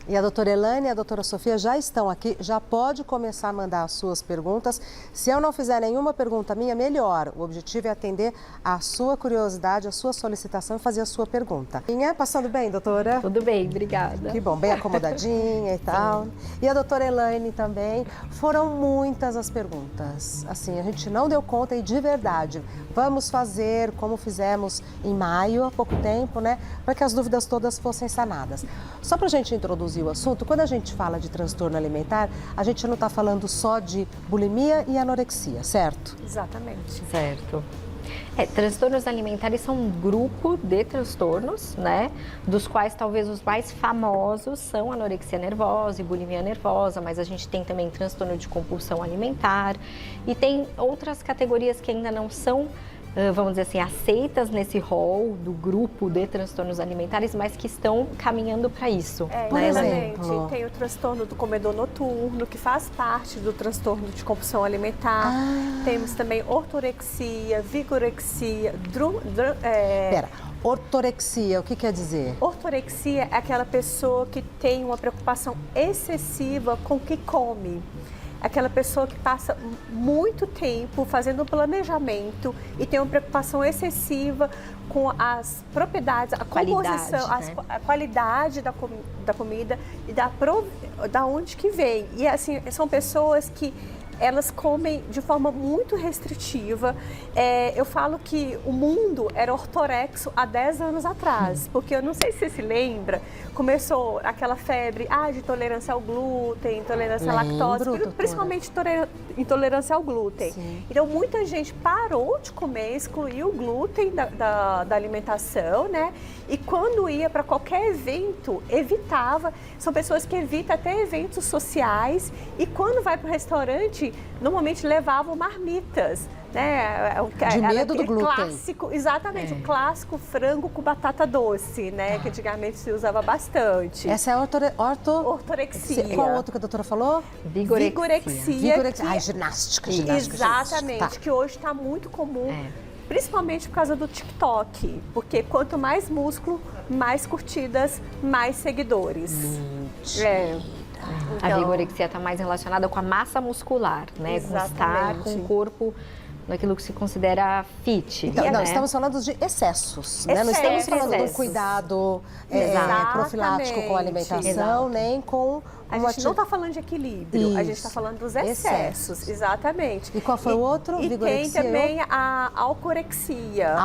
E a doutora Elaine e a doutora Sofia já estão aqui, já pode começar a mandar as suas perguntas. Se eu não fizer nenhuma pergunta minha, melhor. O objetivo é atender a sua curiosidade, a sua solicitação e fazer a sua pergunta. Passando bem, doutora? Tudo bem, obrigada. Que bom, bem acomodadinha e tal. E a doutora Elaine também. Foram muitas as perguntas. Assim, a gente não deu conta e de verdade, vamos fazer como fizemos em maio, há pouco tempo, né? Para que as dúvidas todas fossem sanadas. Só para a gente introduzir o assunto, quando a gente fala de transtorno alimentar, a gente não está falando só de bulimia e anorexia, certo? Exatamente. Certo. Transtornos alimentares são um grupo de transtornos, né? Dos quais talvez os mais famosos são anorexia nervosa e bulimia nervosa, mas a gente tem também transtorno de compulsão alimentar e tem outras categorias que ainda não são, vamos dizer assim, aceitas nesse rol do grupo de transtornos alimentares, mas que estão caminhando para isso. Por Exatamente. exemplo? Tem o transtorno do comedor noturno, que faz parte do transtorno de compulsão alimentar. Temos também ortorexia, vigorexia, Pera, ortorexia, o que quer dizer? Ortorexia é aquela pessoa que tem uma preocupação excessiva com o que come. Aquela pessoa que passa muito tempo fazendo um planejamento e tem uma preocupação excessiva com as propriedades, a composição, né? a qualidade da comida e da onde que vem. E assim, são pessoas que elas comem de forma muito restritiva. Eu falo que o mundo era ortorexo há 10 anos atrás, porque eu não sei se você se lembra, começou aquela febre de intolerância ao glúten, intolerância à lactose, principalmente intolerância ao glúten. Sim. Então, muita gente parou de comer, excluiu o glúten da alimentação, né? E quando ia para qualquer evento, evitava. São pessoas que evitam até eventos sociais e quando vai para o restaurante, normalmente levavam marmitas, né? De medo do glúten. Clássico, exatamente, o clássico frango com batata doce, né? Que antigamente se usava bastante. Essa é a ortorexia. Qual outro que a doutora falou? Vigorexia. Ginástica. Exatamente, Tá. que hoje está muito comum. Principalmente por causa do TikTok, porque quanto mais músculo, mais curtidas, mais seguidores. A vigorexia está mais relacionada com a massa muscular, né? Com estar com o corpo naquilo que se considera fit. Então, né? não, estamos falando de excessos, né? Não estamos falando de um cuidado profilático com a alimentação, nem com... A gente não está falando de equilíbrio, a gente está falando dos excessos. Exatamente. E qual foi o outro? E tem também a alcorexia.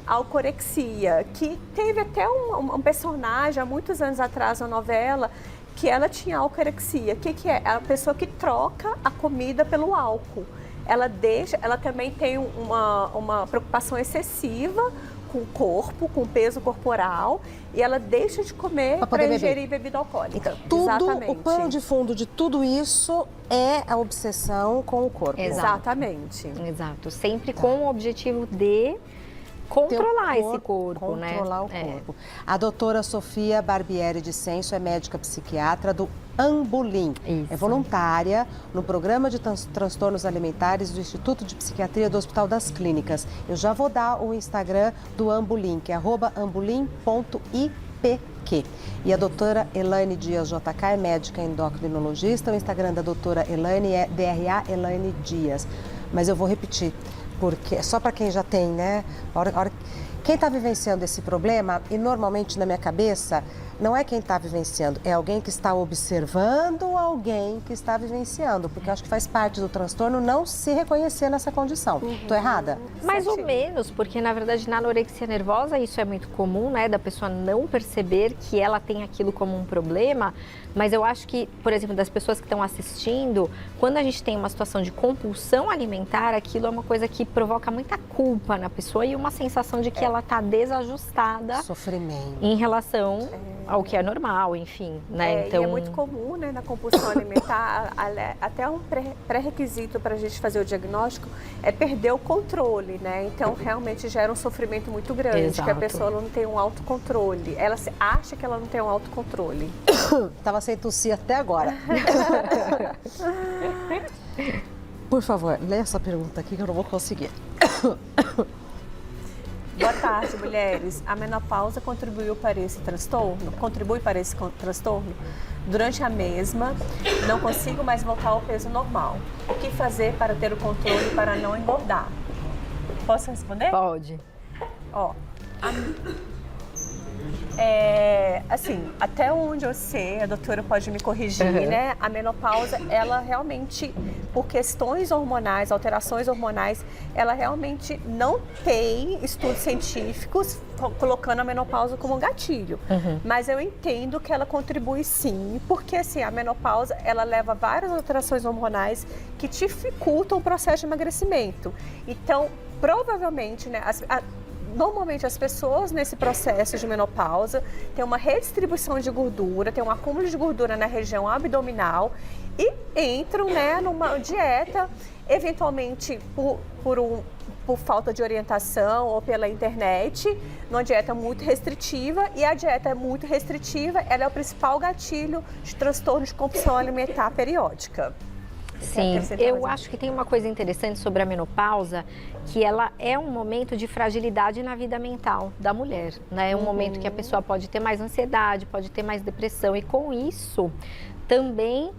Alcorexia, que teve até um personagem há muitos anos atrás na novela, que ela tinha alcorexia. O que é? É a pessoa que troca a comida pelo álcool. Ela também tem uma preocupação excessiva com o corpo, com o peso corporal, e ela deixa de comer para ingerir bebida alcoólica. Então, o pano de fundo de tudo isso é a obsessão com o corpo. Exatamente. Exato. Sempre com o objetivo de controlar esse corpo, né? Controlar o corpo. A doutora Sofia Barbieri de Senso é médica psiquiatra do Ambulim. Isso. É voluntária no programa de transtornos alimentares do Instituto de Psiquiatria do Hospital das Clínicas. Eu já vou dar o Instagram do Ambulim, que é @ambulim.ipq. E a doutora Elaine Dias JK é médica endocrinologista. O Instagram da doutora Elaine é DRA Elaine Dias. Mas eu vou repetir, porque é só para quem já tem, né? Quem está vivenciando esse problema, e normalmente na minha cabeça, não é quem está vivenciando, é alguém que está observando alguém que está vivenciando, porque eu acho que faz parte do transtorno não se reconhecer nessa condição. Estou errada? Mais ou menos, porque na verdade na anorexia nervosa isso é muito comum, né, da pessoa não perceber que ela tem aquilo como um problema, mas eu acho que, por exemplo, das pessoas que estão assistindo, quando a gente tem uma situação de compulsão alimentar, aquilo é uma coisa que provoca muita culpa na pessoa e uma sensação de que ela está desajustada. Sofrimento. Em relação ao que é normal, enfim, né? Então... E é muito comum, né, na compulsão alimentar, até um pré-requisito para a gente fazer o diagnóstico é perder o controle, né? Então, realmente gera um sofrimento muito grande, Exato. que a pessoa não tem um autocontrole. Ela acha que ela não tem um autocontrole. Estava sem tossir até agora. Por favor, lê essa pergunta aqui que eu não vou conseguir. Boa tarde, mulheres. A menopausa contribui para esse transtorno? Durante a mesma, não consigo mais voltar ao peso normal. O que fazer para ter o controle para não engordar? Posso responder? Pode. Ó, assim, até onde eu sei, a doutora pode me corrigir, né? A menopausa, ela realmente, por questões hormonais, alterações hormonais, ela realmente não tem estudos científicos colocando a menopausa como um gatilho. Mas eu entendo que ela contribui sim, porque assim, a menopausa, ela leva a várias alterações hormonais que dificultam o processo de emagrecimento. Então, provavelmente, né, normalmente as pessoas nesse processo de menopausa têm uma redistribuição de gordura, tem um acúmulo de gordura na região abdominal e entram, né, numa dieta, eventualmente por falta de orientação ou pela internet, numa dieta muito restritiva, e a dieta muito restritiva, ela é o principal gatilho de transtorno de compulsão alimentar periódica. Sim, eu acho que tem uma coisa interessante sobre a menopausa, que ela é um momento de fragilidade na vida mental da mulher, né? É um momento que a pessoa pode ter mais ansiedade, pode ter mais depressão, e com isso também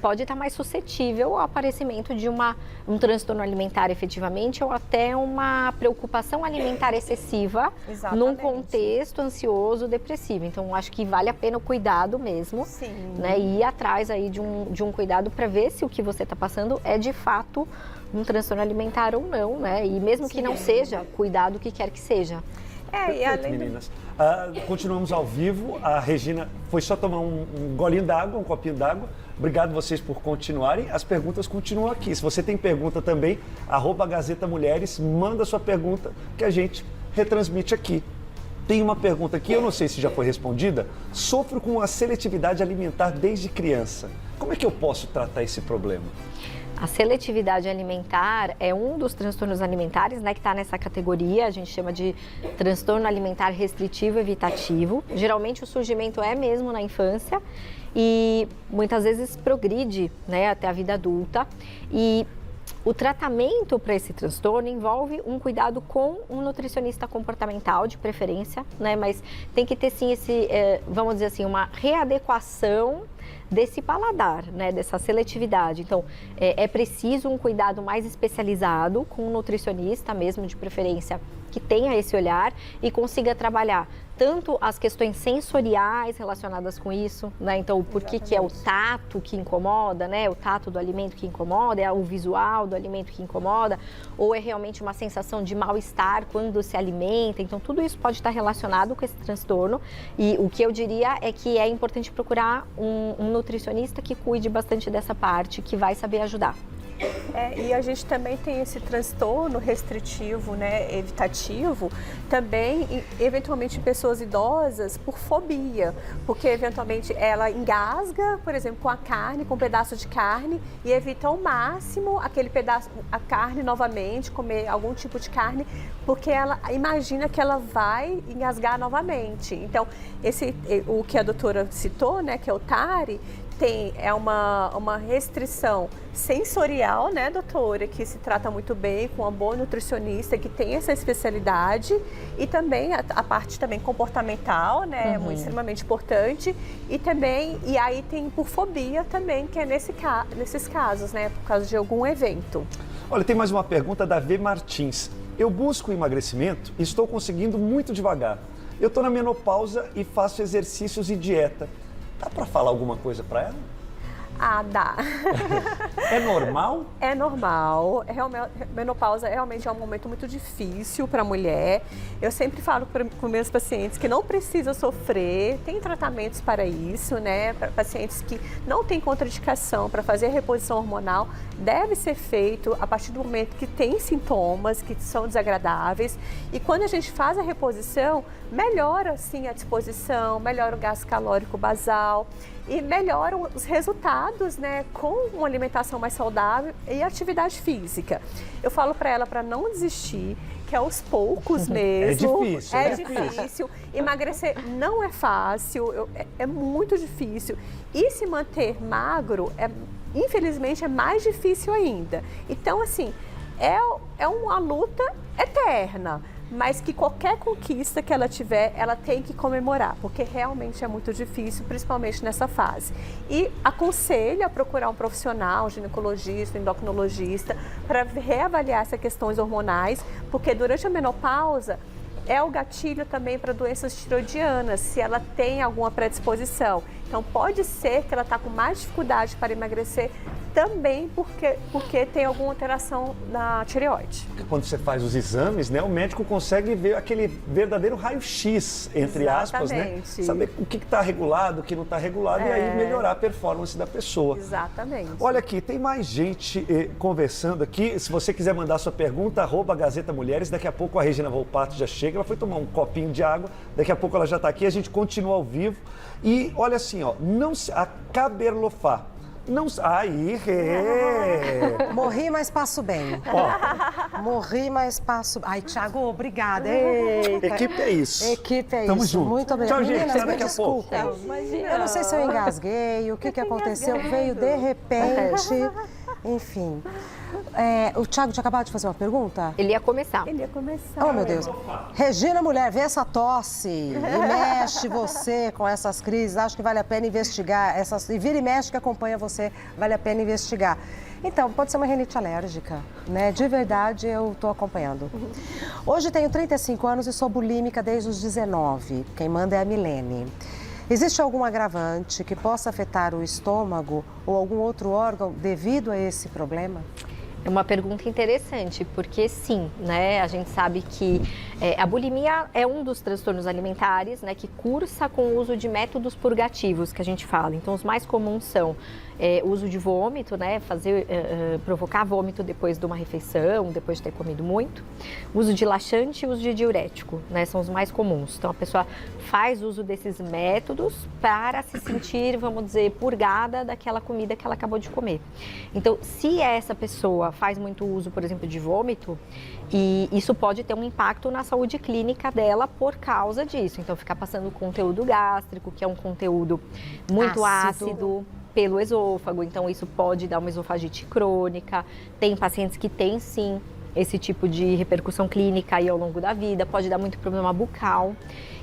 pode estar mais suscetível ao aparecimento de um transtorno alimentar efetivamente, ou até uma preocupação alimentar excessiva. Exatamente. Num contexto ansioso, depressivo. Então, acho que vale a pena o cuidado mesmo. Sim. Né, e ir atrás aí de um cuidado para ver se o que você está passando é de fato um transtorno alimentar ou não, né? E mesmo que não seja, cuidado o que quer que seja. E além meninas. Continuamos ao vivo. A Regina foi só tomar um golinho d'água, um copinho d'água. Obrigado vocês por continuarem. As perguntas continuam aqui. Se você tem pergunta também, @Gazeta Mulheres, manda sua pergunta que a gente retransmite aqui. Tem uma pergunta aqui, eu não sei se já foi respondida. Sofro com a seletividade alimentar desde criança. Como é que eu posso tratar esse problema? A seletividade alimentar é um dos transtornos alimentares, né, que está nessa categoria, a gente chama de transtorno alimentar restritivo evitativo. Geralmente o surgimento é mesmo na infância e muitas vezes progride, né, até a vida adulta. E o tratamento para esse transtorno envolve um cuidado com um nutricionista comportamental, de preferência, né, mas tem que ter sim vamos dizer assim, uma readequação desse paladar, né, dessa seletividade. Então, é preciso um cuidado mais especializado com um nutricionista mesmo, de preferência, que tenha esse olhar e consiga trabalhar tanto as questões sensoriais relacionadas com isso, né? Então, por que é o tato que incomoda, né? O tato do alimento que incomoda, é o visual do alimento que incomoda, ou é realmente uma sensação de mal-estar quando se alimenta. Então, tudo isso pode estar relacionado com esse transtorno, e o que eu diria é que é importante procurar um nutricionista que cuide bastante dessa parte, que vai saber ajudar. E a gente também tem esse transtorno restritivo, né, evitativo, também eventualmente em pessoas idosas por fobia, porque eventualmente ela engasga, por exemplo, com a carne, com um pedaço de carne, e evita ao máximo aquele pedaço, a carne novamente, comer algum tipo de carne, porque ela imagina que ela vai engasgar novamente. Então, o que a doutora citou, né, que é o TARI, é uma restrição sensorial, né, doutora, que se trata muito bem com uma boa nutricionista que tem essa especialidade, e também a parte também comportamental, né, muito extremamente importante, e aí tem por fobia também, que é nesses casos, né, por causa de algum evento. Olha, tem mais uma pergunta da V. Martins. Eu busco emagrecimento e estou conseguindo muito devagar. Eu estou na menopausa e faço exercícios e dieta. Dá para falar alguma coisa para ela? Dá. É normal? É normal. Menopausa realmente é um momento muito difícil para a mulher. Eu sempre falo com meus pacientes que não precisa sofrer, tem tratamentos para isso, né? Para pacientes que não têm contraindicação para fazer reposição hormonal, deve ser feito a partir do momento que tem sintomas que são desagradáveis. E quando a gente faz a reposição, melhora sim a disposição, melhora o gasto calórico basal e melhoram os resultados, né, com uma alimentação mais saudável e atividade física. Eu falo para ela para não desistir, que é aos poucos mesmo. É difícil. Emagrecer não é fácil, é muito difícil. E se manter magro, infelizmente, é mais difícil ainda. Então, assim, é uma luta eterna. mas que qualquer conquista que ela tiver, ela tem que comemorar, porque realmente é muito difícil, principalmente nessa fase. E aconselho a procurar um profissional, um ginecologista, um endocrinologista, para reavaliar essas questões hormonais, porque durante a menopausa é o gatilho também para doenças tiroidianas, se ela tem alguma predisposição. Então pode ser que ela está com mais dificuldade para emagrecer também porque tem alguma alteração na tireoide. Quando você faz os exames, né, o médico consegue ver aquele verdadeiro raio-x, entre aspas, né? Saber o que está regulado, o que não está regulado e aí melhorar a performance da pessoa. Exatamente. Olha aqui, tem mais gente conversando aqui. Se você quiser mandar sua pergunta, @Gazeta Mulheres. Daqui a pouco a Regina Volpato já chega. Ela foi tomar um copinho de água. Daqui a pouco ela já está aqui. A gente continua ao vivo. E olha assim, ó, a Caberlofá. Não, aí, Morri, mas passo bem. Ó. Morri, mas passo. Ai, Thiago, obrigada. Eita. Equipe é isso. Equipe é Tamo isso. junto. Muito obrigada. Tchau, gente. Meninas, Até me daqui a pouco. desculpem. Eu não sei se eu engasguei, o que aconteceu. Veio de repente. Enfim. O Thiago tinha acabado de fazer uma pergunta? Ele ia começar. Oh, meu Deus. Regina, mulher, vê essa tosse e mexe você com essas crises. Acho que vale a pena investigar. E vira e mexe que acompanha você, vale a pena investigar. Então, pode ser uma rinite alérgica, né? De verdade, eu estou acompanhando. Hoje tenho 35 anos e sou bulímica desde os 19. Quem manda é a Milene. Existe algum agravante que possa afetar o estômago ou algum outro órgão devido a esse problema? É uma pergunta interessante, porque sim, né? A gente sabe que a bulimia é um dos transtornos alimentares, né? Que cursa com o uso de métodos purgativos, que a gente fala. Então, os mais comuns são o uso de vômito, né? Provocar vômito depois de uma refeição, depois de ter comido muito. Uso de laxante e uso de diurético, né? São os mais comuns. Então, a pessoa faz uso desses métodos para se sentir, vamos dizer, purgada daquela comida que ela acabou de comer. Então, se essa pessoa faz muito uso, por exemplo, de vômito, e isso pode ter um impacto na saúde clínica dela por causa disso. Então, ficar passando conteúdo gástrico, que é um conteúdo muito ácido pelo esôfago, então isso pode dar uma esofagite crônica. Tem pacientes que têm sim esse tipo de repercussão clínica aí ao longo da vida, pode dar muito problema bucal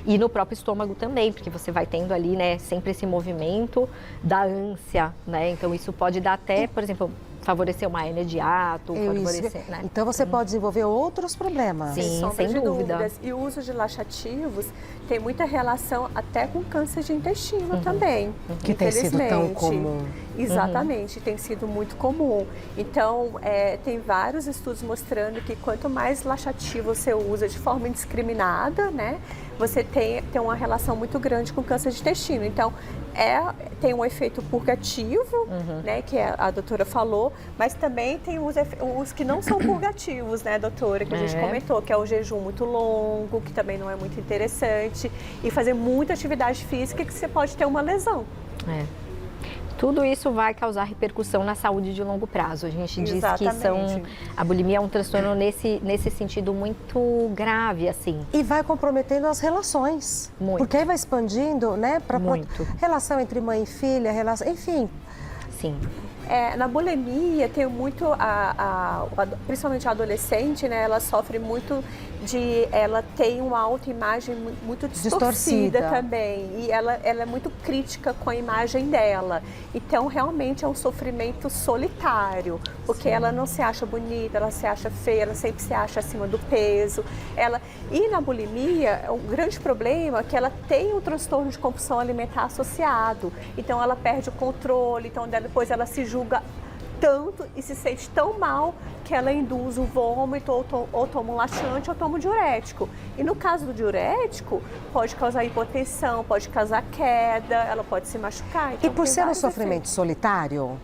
e no próprio estômago também, porque você vai tendo ali, né, sempre esse movimento da ânsia, né? Então isso pode dar até, por exemplo, favorecer uma hernia de hiato, favorecer, né? Então você pode desenvolver outros problemas. Sim, sem dúvida. E o uso de laxativos tem muita relação até com câncer de intestino também. Que tem sido tão comum. Exatamente, tem sido muito comum. Então, tem vários estudos mostrando que quanto mais laxativo você usa de forma indiscriminada, né, você tem uma relação muito grande com câncer de intestino. Então, tem um efeito purgativo, né, que a doutora falou, mas também tem os que não são purgativos, né, doutora, que a gente comentou, que é o jejum muito longo, que também não é muito interessante, e fazer muita atividade física que você pode ter uma lesão. Tudo isso vai causar repercussão na saúde de longo prazo. A gente diz que a bulimia é um transtorno nesse sentido muito grave, assim. E vai comprometendo as relações. Muito. Porque aí vai expandindo, né? Muito. Relação entre mãe e filha, enfim. Sim. Na bulimia tem muito, principalmente a adolescente, né, ela sofre muito ela tem uma autoimagem muito distorcida também, e ela é muito crítica com a imagem dela. Então, realmente é um sofrimento solitário, porque ela não se acha bonita, ela se acha feia, ela sempre se acha acima do peso. E na bulimia, o grande problema é que ela tem um transtorno de compulsão alimentar associado. Então, ela perde o controle, então depois ela se julga tanto e se sente tão mal que ela induz o vômito ou toma um laxante ou toma um diurético. E no caso do diurético, pode causar hipotensão, pode causar queda, ela pode se machucar. Então, e por ser um sofrimento solitário,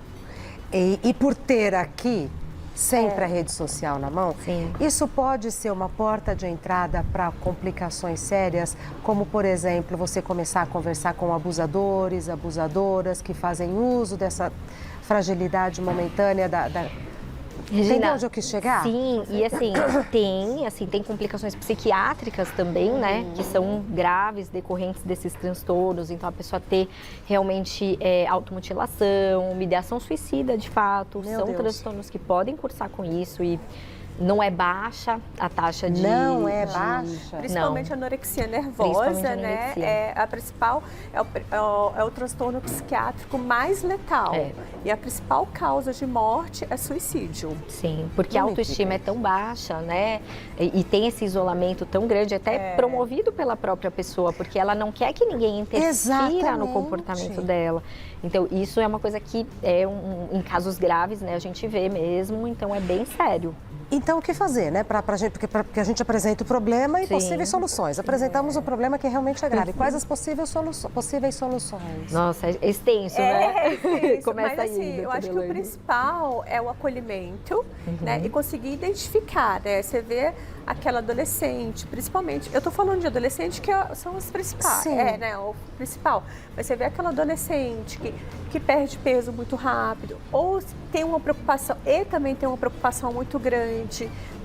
e por ter aqui sempre a rede social na mão, isso pode ser uma porta de entrada para complicações sérias, como, por exemplo, você começar a conversar com abusadores, abusadoras que fazem uso dessa fragilidade momentânea Regina, entendeu onde eu quis chegar? Sim, e tem complicações psiquiátricas também, né? Que são graves, decorrentes desses transtornos. Então, a pessoa ter realmente automutilação, ideação suicida, de fato. São transtornos que podem cursar com isso e Não é baixa a taxa de... Não é baixa? Principalmente a anorexia nervosa, Principalmente a né? anorexia. A principal, é o transtorno psiquiátrico mais letal. E a principal causa de morte é suicídio. Sim, porque a autoestima é tão baixa, né? E tem esse isolamento tão grande, até promovido pela própria pessoa, porque ela não quer que ninguém interfira no comportamento dela. Então, isso é uma coisa que em casos graves, né, a gente vê mesmo, então é bem sério. Então, o que fazer, né? Porque a gente apresenta o problema e possíveis soluções. Apresentamos o problema que realmente é grave. Quais as possíveis soluções? Nossa, é extenso, né? Extenso. Começa Mas, assim, aí, eu acho que o principal é o acolhimento, né? E conseguir identificar, né? Você vê aquela adolescente, principalmente, eu tô falando de adolescente que são as principais, né? O principal. Mas você vê aquela adolescente que perde peso muito rápido, ou tem uma preocupação, e também tem uma preocupação muito grande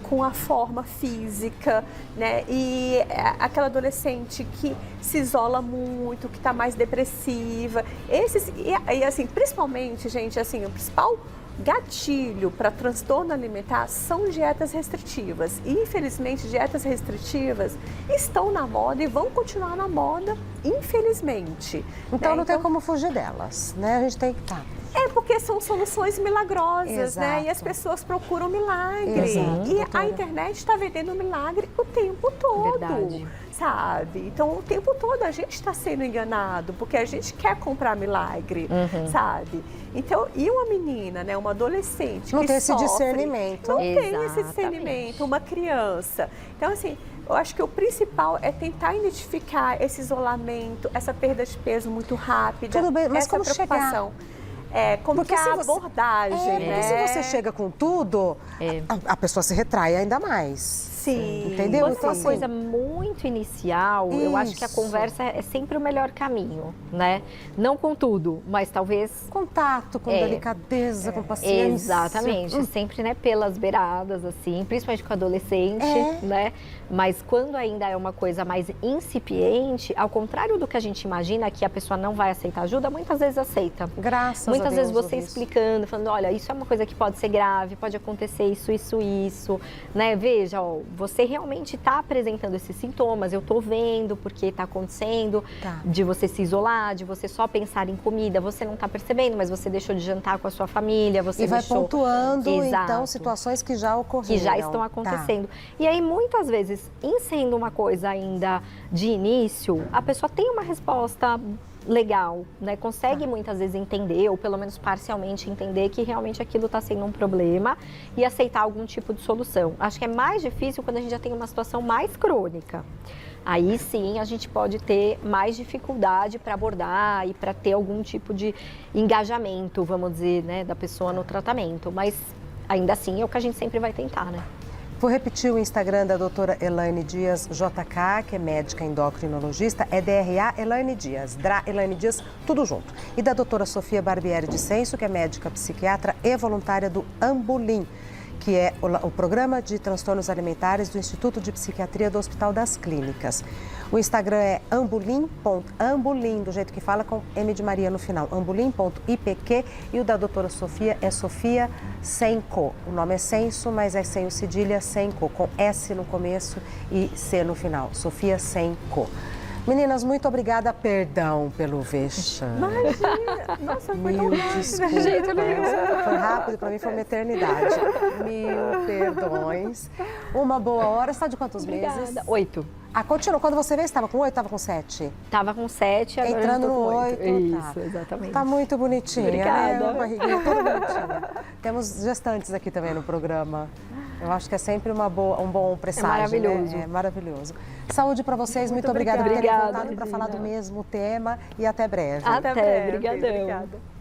com a forma física, né? E aquela adolescente que se isola muito, que está mais depressiva. E assim, principalmente, gente, assim, o principal gatilho para transtorno alimentar são dietas restritivas. E, infelizmente, dietas restritivas estão na moda e vão continuar na moda, infelizmente. Então, né? não tem como fugir delas, né? A gente tem que... É porque são soluções milagrosas, né? E as pessoas procuram milagre. E a internet está vendendo milagre o tempo todo. Verdade. Sabe? Então, o tempo todo a gente está sendo enganado, porque a gente quer comprar milagre, sabe? Então, e uma menina, né? Uma adolescente não que tem esse sofre, discernimento. não tem esse discernimento, uma criança. Então, assim, eu acho que o principal é tentar identificar esse isolamento, essa perda de peso muito rápida. Tudo bem, mas essa como preocupação. Como porque que é a abordagem, né? Porque se você chega com tudo, a pessoa se retrai ainda mais. Sim. Entendeu? Quando Então, é uma coisa muito inicial, eu acho que a conversa é sempre o melhor caminho, né? Não com tudo, mas talvez... Contato, com delicadeza, com paciência. Exatamente, sempre, né, pelas beiradas, assim, principalmente com adolescente, né? Mas quando ainda é uma coisa mais incipiente, ao contrário do que a gente imagina, que a pessoa não vai aceitar ajuda, muitas vezes aceita. Graças muitas a Deus. Muitas vezes você explicando, falando, olha, isso é uma coisa que pode ser grave, pode acontecer isso, né? Veja, ó, você realmente está apresentando esses sintomas, eu estou vendo porque está acontecendo, de você se isolar, de você só pensar em comida, você não está percebendo, mas você deixou de jantar com a sua família, você vai deixou... pontuando, então, situações que já ocorreram. Que já estão acontecendo. E aí, muitas vezes, em sendo uma coisa ainda de início, a pessoa tem uma resposta legal, né? Consegue muitas vezes entender, ou pelo menos parcialmente entender que realmente aquilo está sendo um problema e aceitar algum tipo de solução. Acho que é mais difícil quando a gente já tem uma situação mais crônica. Aí sim a gente pode ter mais dificuldade para abordar e para ter algum tipo de engajamento, vamos dizer, né, da pessoa no tratamento. Mas ainda assim é o que a gente sempre vai tentar, né? Vou repetir o Instagram da doutora Elaine Dias JK, que é médica endocrinologista, é DRA Elaine Dias, DRA Elaine Dias, tudo junto. E da doutora Sofia Barbieri de Senso, que é médica psiquiatra e voluntária do Ambulim, que é o Programa de Transtornos Alimentares do Instituto de Psiquiatria do Hospital das Clínicas. O Instagram é ambulim, do jeito que fala, com M de Maria no final, ambulim.ipq, e o da doutora Sofia é Sofia Senco. O nome é Senso, mas é sem o cedilha, Senco, com S no começo e C no final, Sofia Senco. Meninas, muito obrigada. Perdão pelo vexame. Imagina! Nossa, foi tão rápido. De jeito nenhum. Foi rápido, pra mim foi uma eternidade. 1000 perdões. Uma boa hora. Você está de quantos meses? 8. Continua. Quando você veio, você estava com 8 ou estava com 7? Estava com 7, agora entrando eu tô no com 8. Isso, exatamente. Tá muito bonitinha, obrigada. Né? Barriguinha toda bonitinha. Temos gestantes aqui também no programa. Eu acho que é sempre um bom presságio. É maravilhoso. Né? É maravilhoso. Saúde para vocês, muito obrigada por terem voltado para falar do mesmo tema e até breve. Até breve. Obrigadão. Obrigada.